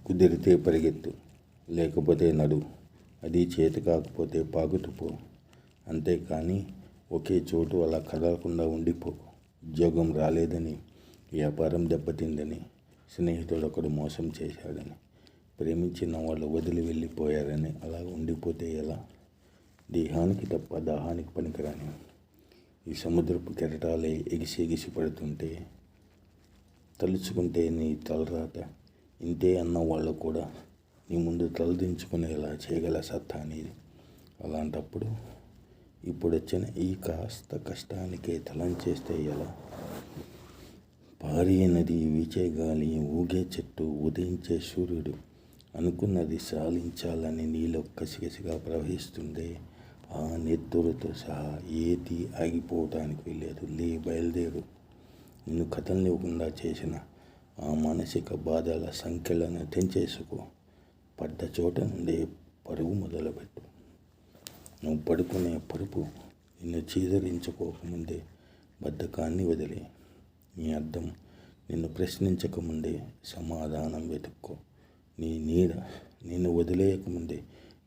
కుదిరితే పరిగెత్తు, లేకపోతే నడు, అది చేతి కాకపోతే పాకుతూ పో. అంతేకాని ఒకే చోటు అలా కదలకుండా ఉండిపో. ఉద్యోగం రాలేదని, వ్యాపారం దెబ్బతిందని, స్నేహితుడొకడు మోసం చేశాడని, ప్రేమించిన వాళ్ళు వదిలి వెళ్ళిపోయారని అలా ఉండిపోతే ఎలా? దేహానికి తప్ప దాహానికి పనికిరాని ఈ సముద్రపు కెరటాలే ఎగిసి పడుతుంటే తలుచుకుంటే నీ తలరాత ఇంతే అన్న వాళ్ళు కూడా నీ ముందు తలదించుకునేలా చేయగల సత్తా నీది. అలాంటప్పుడు ఇప్పుడొచ్చిన ఈ కాస్త కష్టానికే తలంచేస్తే ఎలా? పారే నది, వీచే గాలి, ఊగే చెట్టు, ఉదయించే సూర్యుడు అనుకున్నది సాధించాలని నీలో కసిగా ప్రవహిస్తుందే, ఆ నెత్తురుతో సహా ఏది ఆగిపోవటానికి వెళ్ళలేదు. బయలుదేరు. నిన్ను కథల్నివ్వకుండా చేసిన ఆ మానసిక బాధల సంఖ్యలను తెంచేసుకో. పడ్డ చోట నుండే పరుగు మొదలుపెట్టు. నువ్వు పడుకునే పరుపు నిన్ను చీదరించుకోకముందే బద్ధకాన్ని వదిలే. నీ అద్దం నిన్ను ప్రశ్నించకముందే సమాధానం వెతుక్కో. నీ నీడ నిన్ను వదిలేయకముందే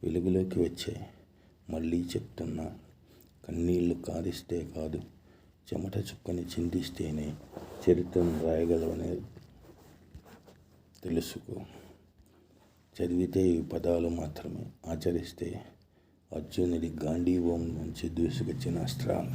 వెలుగులోకి వచ్చే. మళ్ళీ చెప్తున్నా, కన్నీళ్లు కారిస్తే కాదు, చెమట చుక్కని చిందిస్తేనే చరిత్రను రాయగలవనే తెలుసుకో. చదివితే ఈ పదాలు మాత్రమే, ఆచరిస్తే అర్జునుడి గాంధీవం నుంచి దూసుకొచ్చిన అస్త్రాలు.